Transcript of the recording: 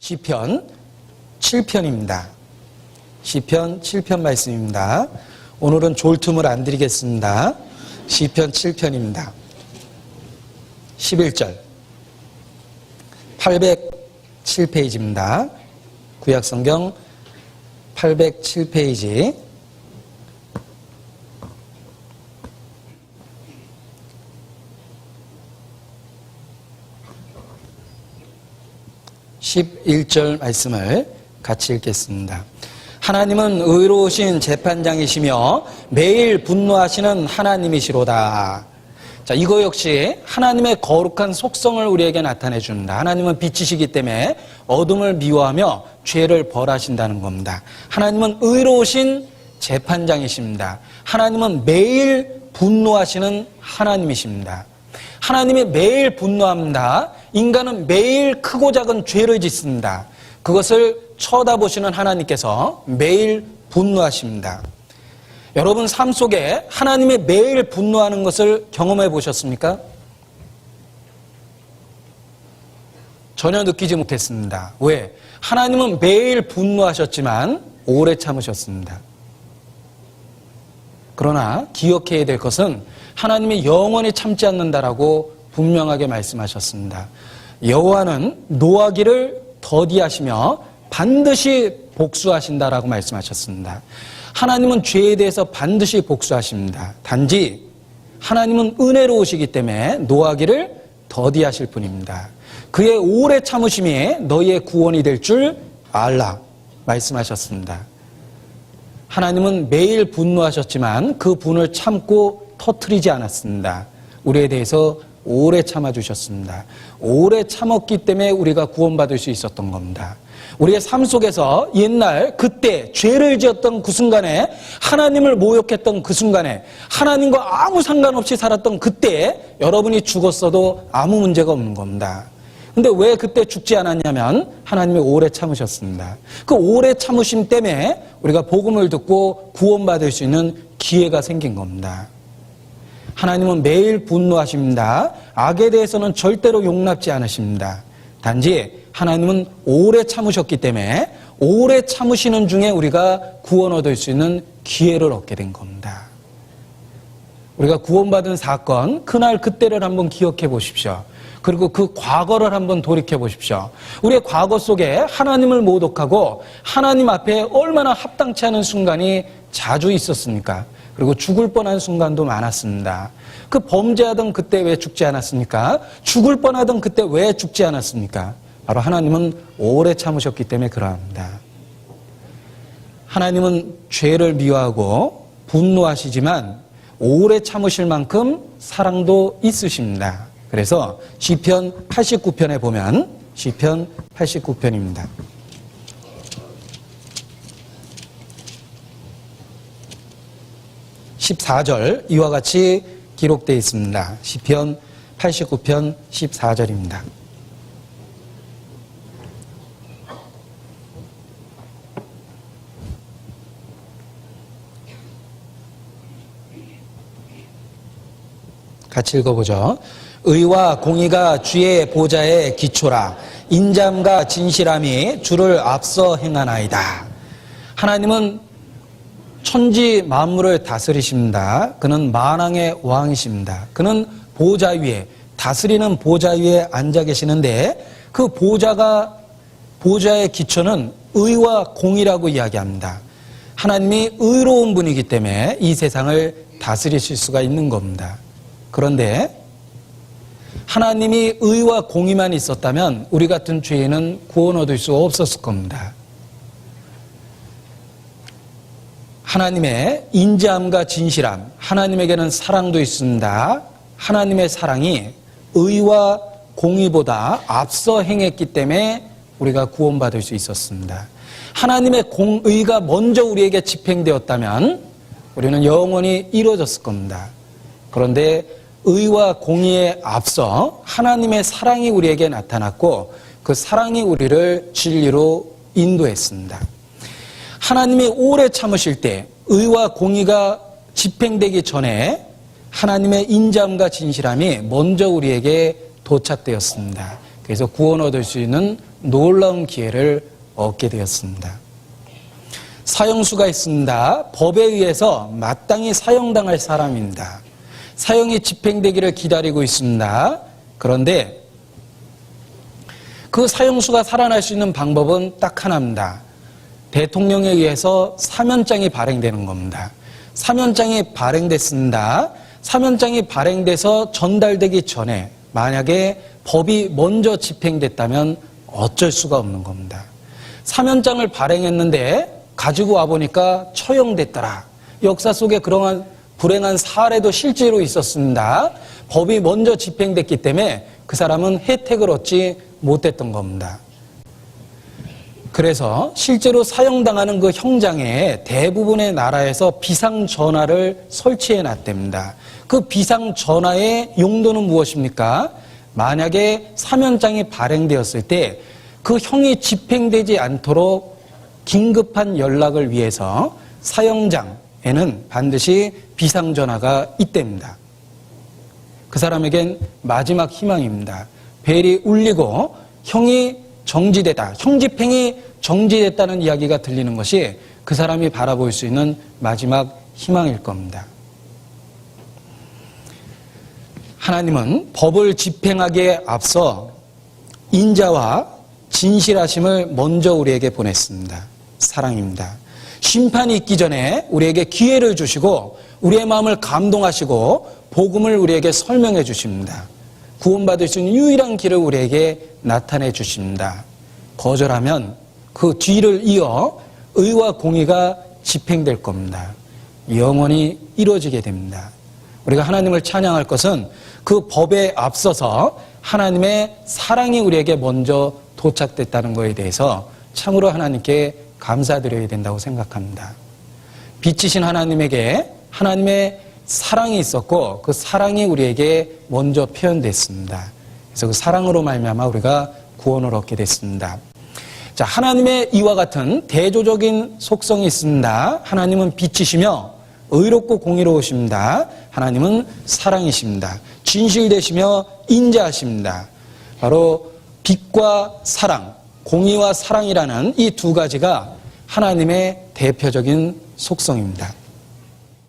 시편 7편입니다. 시편 7편 말씀입니다. 오늘은 졸틈을 안 드리겠습니다. 시편 7편입니다. 11절 807페이지입니다. 구약성경 807페이지 11절 말씀을 같이 읽겠습니다. 하나님은 의로우신 재판장이시며 매일 분노하시는 하나님이시로다. 자, 이거 역시 하나님의 거룩한 속성을 우리에게 나타내 줍니다. 하나님은 빛이시기 때문에 어둠을 미워하며 죄를 벌하신다는 겁니다. 하나님은 의로우신 재판장이십니다. 하나님은 매일 분노하시는 하나님이십니다. 하나님이 매일 분노합니다. 인간은 매일 크고 작은 죄를 짓습니다. 그것을 쳐다보시는 하나님께서 매일 분노하십니다. 여러분 삶 속에 하나님이 매일 분노하는 것을 경험해 보셨습니까? 전혀 느끼지 못했습니다. 왜? 하나님은 매일 분노하셨지만 오래 참으셨습니다. 그러나 기억해야 될 것은 하나님이 영원히 참지 않는다라고 분명하게 말씀하셨습니다. 여호와는 노하기를 더디하시며 반드시 복수하신다라고 말씀하셨습니다. 하나님은 죄에 대해서 반드시 복수하십니다. 단지 하나님은 은혜로우시기 때문에 노하기를 더디하실 뿐입니다. 그의 오래 참으심이 너희의 구원이 될 줄 알라 말씀하셨습니다. 하나님은 매일 분노하셨지만 그 분을 참고 터뜨리지 않았습니다. 우리에 대해서 오래 참아주셨습니다. 오래 참았기 때문에 우리가 구원받을 수 있었던 겁니다. 우리의 삶 속에서 옛날 그때 죄를 지었던 그 순간에 하나님을 모욕했던 그 순간에 하나님과 아무 상관없이 살았던 그때 여러분이 죽었어도 아무 문제가 없는 겁니다. 근데 왜 그때 죽지 않았냐면 하나님이 오래 참으셨습니다. 그 오래 참으심 때문에 우리가 복음을 듣고 구원받을 수 있는 기회가 생긴 겁니다. 하나님은 매일 분노하십니다. 악에 대해서는 절대로 용납지 않으십니다. 단지 하나님은 오래 참으셨기 때문에 오래 참으시는 중에 우리가 구원 얻을 수 있는 기회를 얻게 된 겁니다. 우리가 구원받은 사건, 그날 그때를 한번 기억해 보십시오. 그리고 그 과거를 한번 돌이켜 보십시오. 우리의 과거 속에 하나님을 모독하고 하나님 앞에 얼마나 합당치 않은 순간이 자주 있었습니까? 그리고 죽을 뻔한 순간도 많았습니다. 그 범죄하던 그때 왜 죽지 않았습니까? 죽을 뻔하던 그때 왜 죽지 않았습니까? 바로 하나님은 오래 참으셨기 때문에 그러합니다. 하나님은 죄를 미워하고 분노하시지만 오래 참으실 만큼 사랑도 있으십니다. 그래서 시편 89편에 보면 시편 89편입니다. 14절 이와 같이 기록되어 있습니다. 시편 89편 14절입니다. 같이 읽어보죠. 의와 공의가 주의 보좌의 기초라. 인자함과 진실함이 주를 앞서 행하나이다. 하나님은 천지 만물을 다스리십니다. 그는 만왕의 왕이십니다. 그는 보좌 위에, 다스리는 보좌 위에 앉아 계시는데 그 보좌의 기초는 의와 공의라고 이야기합니다. 하나님이 의로운 분이기 때문에 이 세상을 다스리실 수가 있는 겁니다. 그런데 하나님이 의와 공의만 있었다면 우리 같은 죄인은 구원 얻을 수 없었을 겁니다. 하나님의 인자함과 진실함, 하나님에게는 사랑도 있습니다. 하나님의 사랑이 의와 공의보다 앞서 행했기 때문에 우리가 구원받을 수 있었습니다. 하나님의 공의가 먼저 우리에게 집행되었다면 우리는 영원히 이루어졌을 겁니다. 그런데 의와 공의에 앞서 하나님의 사랑이 우리에게 나타났고 그 사랑이 우리를 진리로 인도했습니다. 하나님이 오래 참으실 때 의와 공의가 집행되기 전에 하나님의 인자함과 진실함이 먼저 우리에게 도착되었습니다. 그래서 구원 얻을 수 있는 놀라운 기회를 얻게 되었습니다. 사형수가 있습니다. 법에 의해서 마땅히 사형당할 사람입니다. 사형이 집행되기를 기다리고 있습니다. 그런데 그 사형수가 살아날 수 있는 방법은 딱 하나입니다. 대통령에 의해서 사면장이 발행되는 겁니다. 사면장이 발행됐습니다. 사면장이 발행돼서 전달되기 전에 만약에 법이 먼저 집행됐다면 어쩔 수가 없는 겁니다. 사면장을 발행했는데 가지고 와보니까 처형됐더라. 역사 속에 그러한 불행한 사례도 실제로 있었습니다. 법이 먼저 집행됐기 때문에 그 사람은 혜택을 얻지 못했던 겁니다. 그래서 실제로 사형당하는 그 형장에 대부분의 나라에서 비상전화를 설치해 놨답니다. 그 비상전화의 용도는 무엇입니까? 만약에 사면장이 발행되었을 때 그 형이 집행되지 않도록 긴급한 연락을 위해서 사형장에는 반드시 비상전화가 있답니다. 그 사람에겐 마지막 희망입니다. 벨이 울리고 형이 정지되다, 형집행이 정지됐다는 이야기가 들리는 것이 그 사람이 바라볼 수 있는 마지막 희망일 겁니다. 하나님은 법을 집행하기에 앞서 인자와 진실하심을 먼저 우리에게 보냈습니다. 사랑입니다. 심판이 있기 전에 우리에게 기회를 주시고 우리의 마음을 감동하시고 복음을 우리에게 설명해 주십니다. 구원받을 수 있는 유일한 길을 우리에게 나타내 주십니다. 거절하면 그 뒤를 이어 의와 공의가 집행될 겁니다. 영원히 이루어지게 됩니다. 우리가 하나님을 찬양할 것은 그 법에 앞서서 하나님의 사랑이 우리에게 먼저 도착됐다는 것에 대해서 참으로 하나님께 감사드려야 된다고 생각합니다. 빛이신 하나님에게 하나님의 사랑이 있었고 그 사랑이 우리에게 먼저 표현됐습니다. 그래서 그 사랑으로 말미암아 우리가 구원을 얻게 됐습니다. 자, 하나님의 이와 같은 대조적인 속성이 있습니다. 하나님은 빛이시며 의롭고 공의로우십니다. 하나님은 사랑이십니다. 진실되시며 인자하십니다. 바로 빛과 사랑, 공의와 사랑이라는 이 두 가지가 하나님의 대표적인 속성입니다.